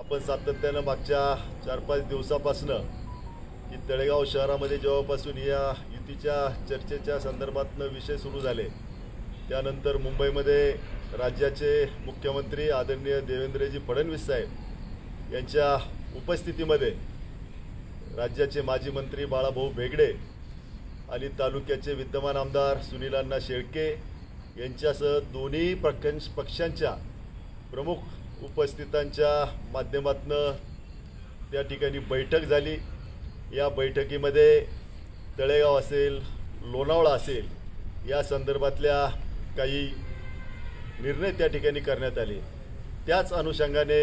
आपण सातत्यानं मागच्या 4-5 दिवसापासून की तळेगाव शहरामध्ये जेव्हापासून या युतीच्या चर्चेच्या संदर्भातनं विषय सुरू झाले त्यानंतर मुंबईमध्ये राज्याचे मुख्यमंत्री आदरणीय देवेंद्रजी फडणवीस साहेब यांच्या उपस्थितीमध्ये राज्याचे माजी मंत्री बाळाभाऊ भेगडे आणि तालुक्याचे विद्यमान आमदार सुनीलांना शेळके यांच्यासह दोन्ही पक्षांच्या प्रमुख उपस्थितांच्या माध्यमातून त्या ठिकाणी बैठक झाली। या बैठकीमध्ये तळेगाव असेल लोणावळा असेल या संदर्भातल्या काही निर्णय त्या ठिकाणी करण्यात आले। त्याच अनुषंगाने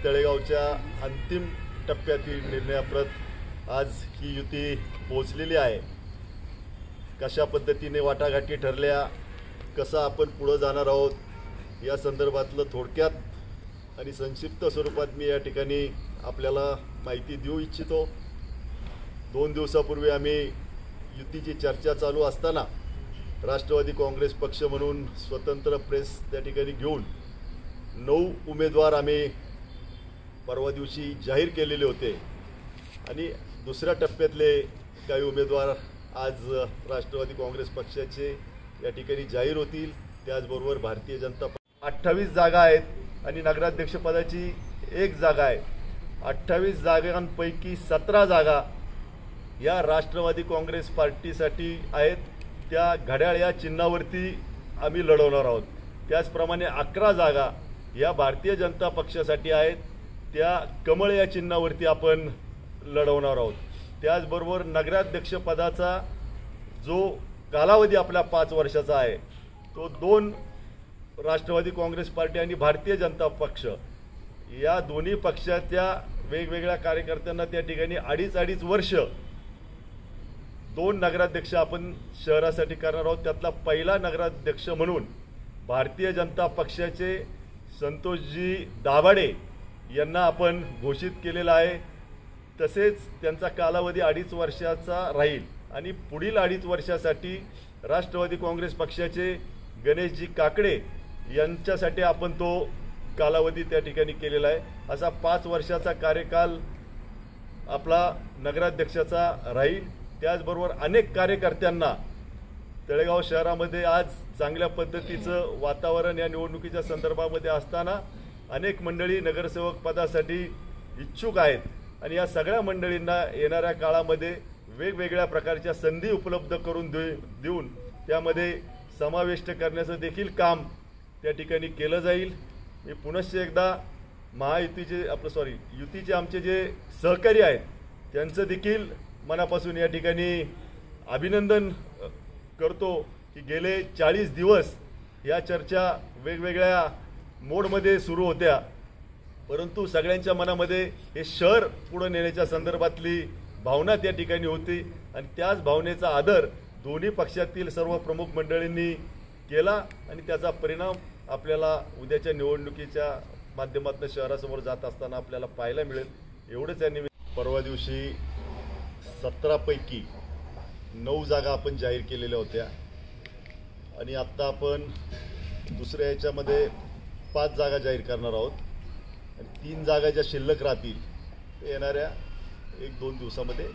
तळेगावच्या अंतिम टप्प्यातील निर्णयाप्रत आज ही युती पोहोचलेली आहे। कशा पद्धतीने वाटाघाटी ठरल्या, कसं आपण पुढे जाणार आहोत या संदर्भातलं थोडक्यात आणि संक्षिप्त स्वरूपात मी या ठिकाणी आपल्याला माहिती देऊ इच्छितो। 2 दिवसापूर्वी आम्ही युतीची चर्चा चालू असताना राष्ट्रवादी काँग्रेस पक्ष म्हणून स्वतंत्र प्रेस त्या ठिकाणी घेऊन 9 उमेदवार आम्ही परवा दिवशी जाहीर केलेले होते आणि दुसऱ्या टप्प्यातले काही उमेदवार आज राष्ट्रवादी काँग्रेस पक्षाचे या ठिकाणी जाहीर होतील। त्याचबरोबर भारतीय जनता 28 जागा आहेत आणि नगराध्यक्षपदाची 1 जागा आहे। 28 जागांपैकी 17 जागा या राष्ट्रवादी काँग्रेस पार्टीसाठी आहेत। त्या घड्याळ या चिन्हावरती आम्ही लढवणार आहोत। त्याचप्रमाणे 11 जागा या भारतीय जनता पक्षासाठी आहेत। त्या कमळ या चिन्हावरती आपण लढवणार आहोत। त्याचबरोबर नगराध्यक्षपदाचा जो कालावधी आपला 5 वर्षाचा आहे तो 2 राष्ट्रवादी काँग्रेस पार्टी आणि भारतीय जनता पक्ष या दोन्ही पक्षाच्या वेगवेगळ्या कार्यकर्त्यांना त्या ठिकाणी 2.5 वर्ष 2 नगराध्यक्ष आपण शहरासाठी करणार आहोत। त्यातला पहिला नगराध्यक्ष म्हणून भारतीय जनता पक्षाचे संतोषजी दाभाडे यांना आपण घोषित केलेला आहे। तसेच त्यांचा कालावधी 2.5 वर्षाचा राहील आणि पुढील 2.5 वर्षासाठी राष्ट्रवादी काँग्रेस पक्षाचे गणेशजी काकडे यांच्यासाठी आपण तो कालावधी त्या ठिकाणी केलेला आहे। असा 5 वर्षाचा कार्यकाल आपला नगराध्यक्षाचा राहील। त्याचबरोबर अनेक कार्यकर्त्यांना तळेगाव शहरामध्ये आज चांगल्या पद्धतीचं वातावरण या निवडणुकीच्या संदर्भामध्ये असताना अनेक मंडळी नगरसेवक पदासाठी इच्छुक आहेत आणि या सगळ्या मंडळींना येणाऱ्या काळामध्ये वेगवेगळ्या प्रकारच्या संधी उपलब्ध करून देऊन त्यामध्ये समाविष्ट करण्याचं देखील काम त्या ठिकाणी केलं जाईल। मी पुनश्च एकदा महायुतीचे युतीचे आमचे जे सहकारी आहेत त्यांचं देखील मनापासून या ठिकाणी अभिनंदन करतो की गेले 40 दिवस या चर्चा वेगवेगळ्या मोडमध्ये सुरू होत्या, परंतु सगळ्यांच्या मनामध्ये हे शहर पुढे नेण्याच्या संदर्भातली भावना त्या ठिकाणी होती आणि त्याच भावनेचा आदर दोन्ही पक्षातील सर्व प्रमुख मंडळींनी केला आणि त्याचा परिणाम आपल्याला उद्याच्या निवडणुकीच्या माध्यमातून शहरासमोर जात असताना आपल्याला पाहायला मिळेल। एवढंच यांनी परवा दिवशी 17 पैकी 9 जागा आपण जाहीर केलेल्या होत्या आणि आता आपण दुसऱ्या याच्यामध्ये 5 जागा जाहीर करणार आहोत आणि 3 जागा ज्या शिल्लक राहतील ते येणाऱ्या 1-2 दिवसामध्ये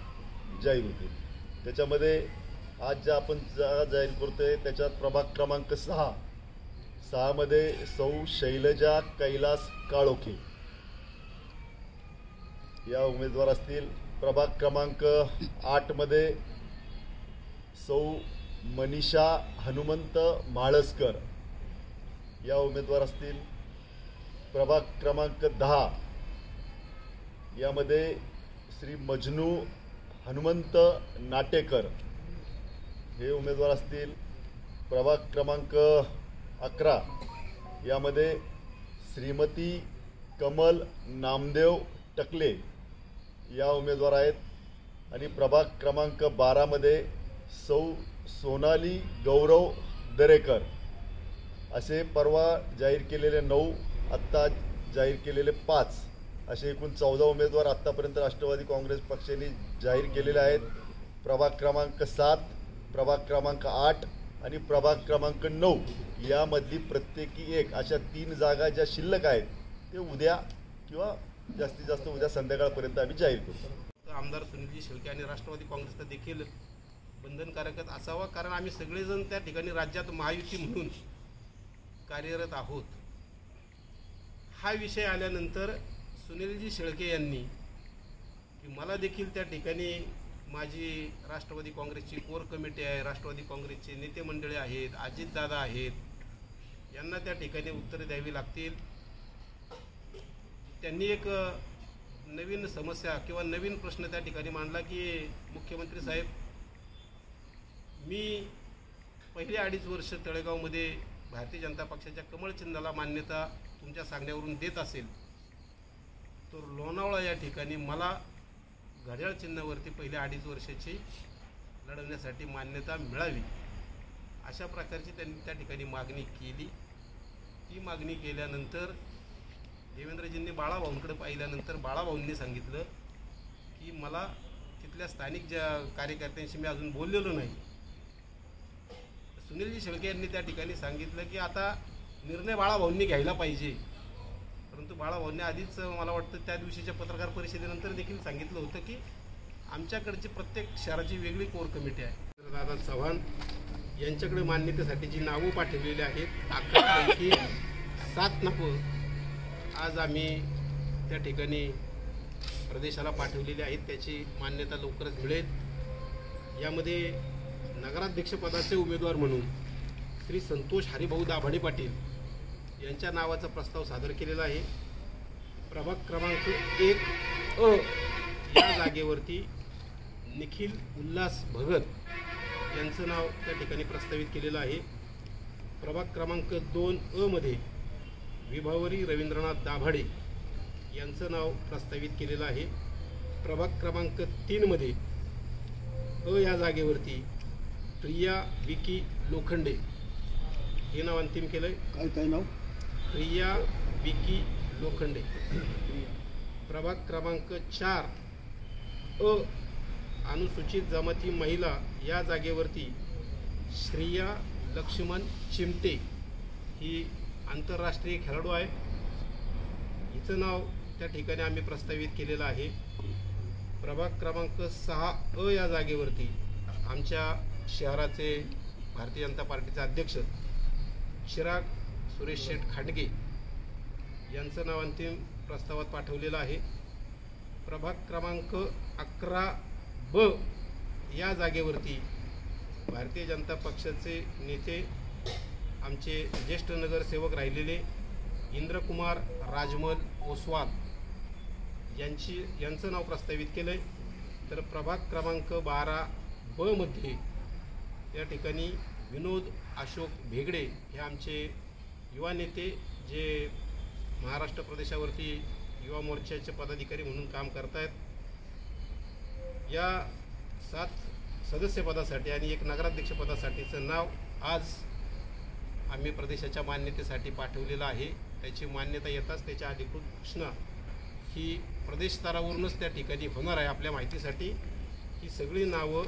जाहीर होतील। त्याच्यामध्ये आज ज्या आपण जागा जाहीर करतोय त्याच्यात प्रभाग क्रमांक 6 मध्ये सौ शैलजा कैलास काळोखे या उमेदवार असतील। प्रभाग क्रमांक 8 मध्ये सौ मनीषा हनुमंत म्हाळसकर या उमेदवार असतील। प्रभाग क्रमांक 10 यामध्ये श्री मजनू हनुमंत नाटेकर हे उमेदवार असतील। प्रभाग क्रमांक 11 यामध्ये श्रीमती कमल नामदेव टकले या उमेदवार आहेत आणि प्रभाग क्रमांक 12 मध्ये सौ सोनाली गौरव दरेकर असे परवा जाहीर केलेले 9, आत्ता जाहीर केलेले 5 असे एकूण 14 उमेदवार आत्तापर्यंत राष्ट्रवादी काँग्रेस पक्षाने जाहीर केलेले आहेत। प्रभाग क्रमांक 7, प्रभाग क्रमांक 8 आणि प्रभाग क्रमांक 9 यामधली प्रत्येकी एक अशा 3 जागा ज्या शिल्लक आहेत ते उद्या किंवा जास्तीत जास्त उद्या संध्याकाळपर्यंत आम्ही जाहीर करू. आमदार सुनीलजी शेळके आणि राष्ट्रवादी काँग्रेसचा देखील बंधनकारकच असावा, कारण आम्ही सगळेजण त्या ठिकाणी राज्यात महायुती म्हणून कार्यरत आहोत. हा विषय आल्यानंतर सुनीलजी शेळके यांनी की मला देखील त्या ठिकाणी माझी राष्ट्रवादी काँग्रेसची कोर कमिटी आहे, राष्ट्रवादी काँग्रेसचे नेते मंडळी आहेत, अजितदादा आहेत, यांना त्या ठिकाणी उत्तरे द्यावी लागतील. त्यांनी एक नवीन समस्या किंवा नवीन प्रश्न त्या ठिकाणी मांडला की मुख्यमंत्री साहेब, मी पहिले 2.5 वर्ष तळेगावमध्ये भारतीय जनता पक्षाच्या कमळ चिन्हाला मान्यता तुमच्या सांगण्यावरून देत असेल तर लोणावळा या ठिकाणी मला घड्याळ चिन्हावरती पहिल्या 2.5 वर्षाची लढवण्यासाठी मान्यता मिळावी, अशा प्रकारची त्यांनी त्या ठिकाणी मागणी केली. ती मागणी केल्यानंतर देवेंद्रजींनी बाळाभाऊंकडे पाहिल्यानंतर बाळाभाऊंनी सांगितलं की मला तिथल्या स्थानिक ज्या कार्यकर्त्यांशी मी अजून बोललेलो नाही. सुनीलजी शेळके यांनी त्या ठिकाणी सांगितलं की आता निर्णय बाळाभाऊंनी घ्यायला पाहिजे. परंतु बाळाभाऊंनी आधीच मला वाटतं त्या दिवशीच्या पत्रकार परिषदेनंतर देखील सांगितलं होतं की आमच्याकडची प्रत्येक शहराची वेगळी कोर कमिटी आहे. दादा चव्हाण यांच्याकडे मान्यतेसाठी जी नावं पाठवलेली आहेत, 11पैकी 7 नावं आज आम्ही त्या ठिकाणी प्रदेशाला पाठवलेली आहेत. त्याची मान्यता लवकरच मिळेल. यामध्ये नगराध्यक्षपदाचे उमेदवार म्हणून श्री संतोष हरिभाऊ दाभाडे पाटील यांच्या नावाचा प्रस्ताव सादर केलेला आहे. प्रभाग क्रमांक 1 या जागेवरती निखिल उल्हास भगत यांचं नाव त्या ठिकाणी प्रस्तावित केलेलं आहे. प्रभाग क्रमांक 2 मध्ये विभावरी रवींद्रनाथ दाभाडे यांचं नाव प्रस्तावित केलेलं आहे. प्रभाग क्रमांक 3 मध्ये या जागेवरती प्रिया विकी लोखंडे हे नाव अंतिम केलंय. काय नाव? प्रिया विकी लोखंडे. प्रभाग क्रमांक 4 अनुसूचित जमाती महिला या जागेवरती श्रिया लक्ष्मण चिमटे ही आंतरराष्ट्रीय खेळाडू आहे. हिचं नाव त्या ठिकाणी आम्ही प्रस्तावित केलेलं आहे. प्रभाग क्रमांक 6 या जागेवरती आमच्या शहराचे भारतीय जनता पार्टीचे अध्यक्ष चिराग सुरेश शेठ खांडगे यांचं नाव अंतिम प्रस्तावात पाठवलेलं आहे. प्रभाग क्रमांक 11 या जागेवरती भारतीय जनता पक्षाचे नेते आमचे ज्येष्ठ नगरसेवक राहिलेले इंद्रकुमार राजमल ओसवाल यांचं नाव प्रस्तावित केलं आहे. तर प्रभाग क्रमांक 12 मध्ये या ठिकाणी विनोद अशोक भेगडे हे आमचे युवा नेते जे महाराष्ट्र प्रदेशावरती युवा मोर्चाचे पदाधिकारी म्हणून काम करत आहेत. या 7 सदस्यपदासाठी आणि 1 नगराध्यक्षपदासाठीचं नाव आज आम्ही प्रदेशाच्या मान्यतेसाठी पाठवलेलं आहे. त्याची मान्यता येताच त्याच्या अधिकृत घोषणा ही प्रदेश स्तरावरूनच त्या ठिकाणी होणार आहे. आपल्या माहितीसाठी ही सगळी नावं